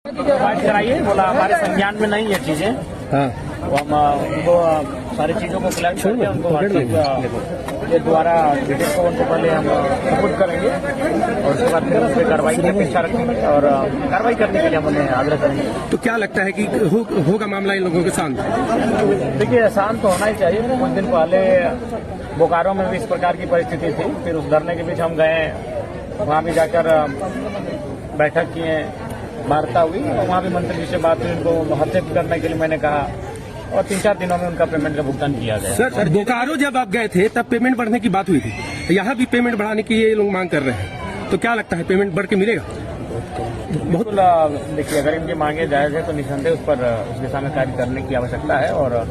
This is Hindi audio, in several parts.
बात कराइए, बोला हमारे संज्ञान में नहीं है चीजें। हाँ, तो हम उनको सारी चीजों को क्लियर करके उनको व्हाट्सएप के द्वारा डिटेल को उनको पहले हम सपोर्ट करेंगे और उसके बाद फिर उस पर कार्रवाई की अपेक्षा रखेंगे और कार्रवाई करने के लिए हम उन्हें आग्रह करेंगे। तो क्या लगता है कि होगा मामला इन लोगों के शांत? देखिए, शांत तो होना ही चाहिए। कुछ दिन पहले बोकारो में भी इस प्रकार की परिस्थिति थी, फिर उस धरने के बीच हम गए, वहाँ भी जाकर बैठक किए, वार्ता हुई और वहाँ भी मंत्री जी से बात हुई, उनको हस्तक्षेप करने के लिए मैंने कहा और 3-4 दिनों में उनका पेमेंट का भुगतान किया गया। सर, बोकारो जब आप गए थे तब पेमेंट बढ़ने की बात हुई थी, यहाँ भी पेमेंट बढ़ाने की ये लोग मांग कर रहे हैं, तो क्या लगता है पेमेंट बढ़ के मिलेगा? बिल्कुल, देखिए, अगर इनकी मांगे जायज है तो निसंदेह उस पर उस दिशा में कार्य करने की आवश्यकता है और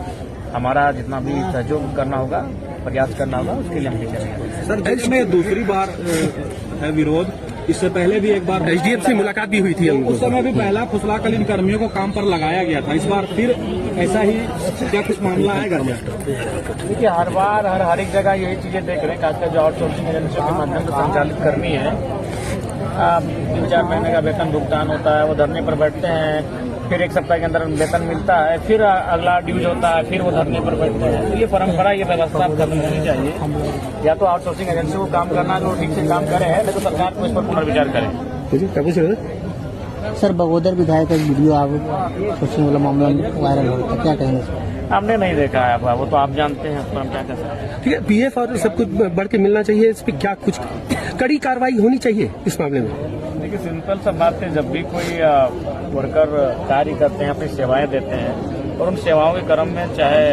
हमारा जितना भी सहयोग करना होगा, प्रयास करना होगा, उसके लिए हम भी करेंगे। सर, देश में दूसरी बार है विरोध, इससे पहले भी एक बार एसडीएम से मुलाकात भी हुई थी, उस समय भी पहला फुसलाकलीन कर्मियों को काम पर लगाया गया था, इस बार फिर ऐसा ही क्या कुछ मामला है घर में? देखिए, हर बार हर एक जगह यही चीजें देख रहे हैं, खासकर जो आउटसोर्सिंग एजेंसियों के माध्यम से संचालित कर्मी है, 3-4 महीने का वेतन भुगतान होता है, वो धरने पर बैठते हैं, फिर 1 सप्ताह के अंदर वेतन मिलता है, फिर अगला ड्यूज होता है, फिर वो धरने पर बैठते हैं। तो ये परंपरा, ये व्यवस्था खत्म होनी चाहिए। या तो आउटसोर्सिंग एजेंसी को काम करना, जो ठीक से काम करे है, नहीं तो सरकार को इस पर पुनर्विचार करे। सर, बगोदर विधायक का वीडियो आप सोशल वाला मामला वायरल हो रहा था, क्या कहेंगे? हमने नहीं देखा है, वो तो आप जानते हैं, तो हम क्या कर सकते हैं। ठीक है, पीएफ और सब कुछ बढ़ के मिलना चाहिए, इस पर क्या कुछ कड़ी कार्रवाई होनी चाहिए इस मामले में? देखिए, सिंपल सा बात है, जब भी कोई वर्कर कार्य करते हैं, अपनी सेवाएं देते हैं और उन सेवाओं के क्रम में चाहे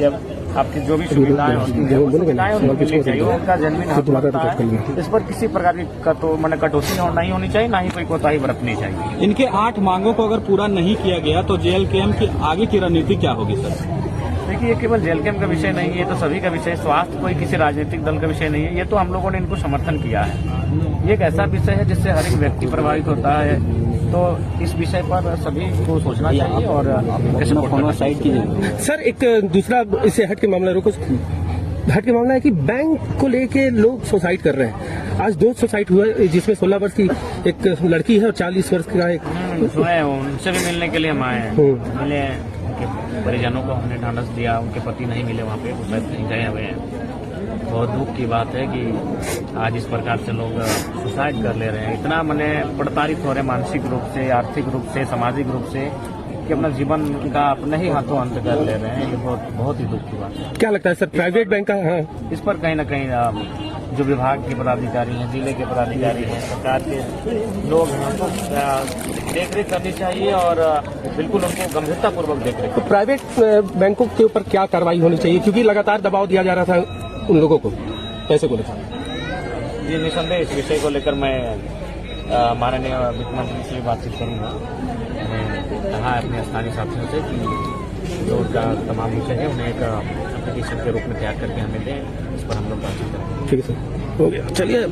ये आपकी जो भी सुविधाएं होती हैं, सुविधाएं उनको मिलनी चाहिए, उनका जन्मीन हक होता है। इस पर किसी प्रकार की कटौती नहीं होनी चाहिए, ना ही कोई कोताही बरतनी चाहिए। इनके 8 मांगों को अगर पूरा नहीं किया गया तो जेएलकेएम की आगे की रणनीति क्या होगी सर? देखिए, ये केवल जेएलकेएम का विषय नहीं है, ये तो सभी का विषय है। स्वास्थ्य कोई किसी राजनीतिक दल का विषय नहीं है, ये तो हम लोगों ने इनको समर्थन किया है। ये एक ऐसा विषय है जिससे हर एक व्यक्ति प्रभावित होता है, तो इस विषय पर सभी को सोचना चाहिए और साइड कीजिए। सर, एक दूसरा इससे हट के मामला हट के मामला है कि बैंक को लेके लोग सुसाइड कर रहे हैं। आज 2 सुसाइड हुआ, जिसमें 16 वर्ष की एक लड़की है और 40 वर्ष का एक। सुने, उनसे भी मिलने के लिए हम आए हैं, मिले, उनके परिजनों को हमने ढांढस दिया, उनके पति नहीं मिले वहाँ पे, वो शायद कहीं गए हुए हैं। बहुत दुख की बात है कि आज इस प्रकार से लोग सुसाइड कर ले रहे हैं, इतना मैंने प्रताड़ित हो रहे हैं मानसिक रूप से, आर्थिक रूप से, सामाजिक रूप से, कि अपना जीवन का अपने ही हाथों अंत कर ले रहे हैं। ये बहुत ही दुख की बात है। क्या लगता है सर, प्राइवेट बैंक का? हाँ, इस पर कहीं ना कहीं जो विभाग के पदाधिकारी हैं, जिले के पदाधिकारी हैं, सरकार के लोग हैं, उनको देखरेख करनी चाहिए और बिल्कुल उनको गंभीरतापूर्वक देखरेख। तो प्राइवेट बैंकों के ऊपर क्या कार्रवाई होनी चाहिए, क्योंकि लगातार दबाव दिया जा रहा था उन लोगों को पैसे को लेकर? जी, निसंदेह इस विषय को लेकर मैं माननीय वित्त मंत्री से बातचीत करूंगा। मैंने कहा अपने स्थानीय साथियों से कि जो उनका तमाम विषय है उन्हें एक एप्लीकेशन के रूप में तैयार करके हमें दें, इस पर हम लोग बातचीत करेंगे। ठीक है सर, हो गया, चलिए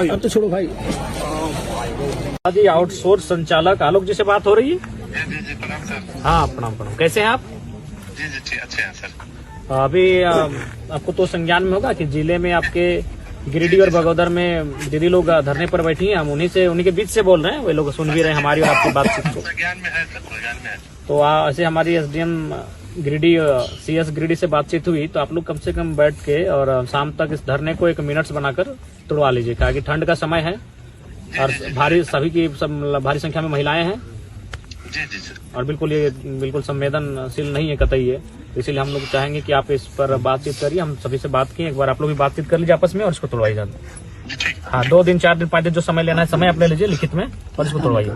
अब तो छोड़ो भाई। जी, आउटसोर्स संचालक आलोक जी से बात हो रही है? जी, प्रणाम सर। हाँ, प्रणाम। कैसे हैं आप? जी, अच्छे हैं सर। अभी आपको तो संज्ञान में होगा कि जिले में आपके गिरिडीह और बगोदर में दीदी लोग धरने पर बैठी हैं, हम उन्हीं के बीच से बोल रहे हैं, वे लोग सुन भी रहे हैं हमारी और आपकी बातचीत को। संज्ञान में है सर, संज्ञान में है। तो ऐसे हमारी एसडीएम गिरिडीह, सीएस गिरिडीह से बातचीत हुई, तो आप लोग कम से कम बैठ के और शाम तक इस धरने को 1 मिनट बनाकर तुड़वा लीजिए, कहा कि ठंड का समय है और भारी संख्या में महिलाएं हैं। जी सर। और बिल्कुल ये बिल्कुल संवेदनशील नहीं है कतई है, इसीलिए हम लोग चाहेंगे कि आप इस पर बातचीत करिए। हम सभी से बात किए, एक बार आप लोग भी बातचीत कर लीजिए आपस में और इसको तोड़वाइए जाए। हाँ, 2 दिन 4 दिन 5 दिन जो समय लेना है, समय आप ले लीजिए लिखित में और इसको तोड़वाइए।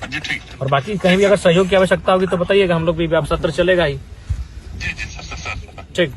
जी, ठीक। और बाकी कहीं भी अगर सहयोग की आवश्यकता होगी तो बताइएगा, हम लोग भी व्यापक सत्र चलेगा ही। जी सर। ठीक।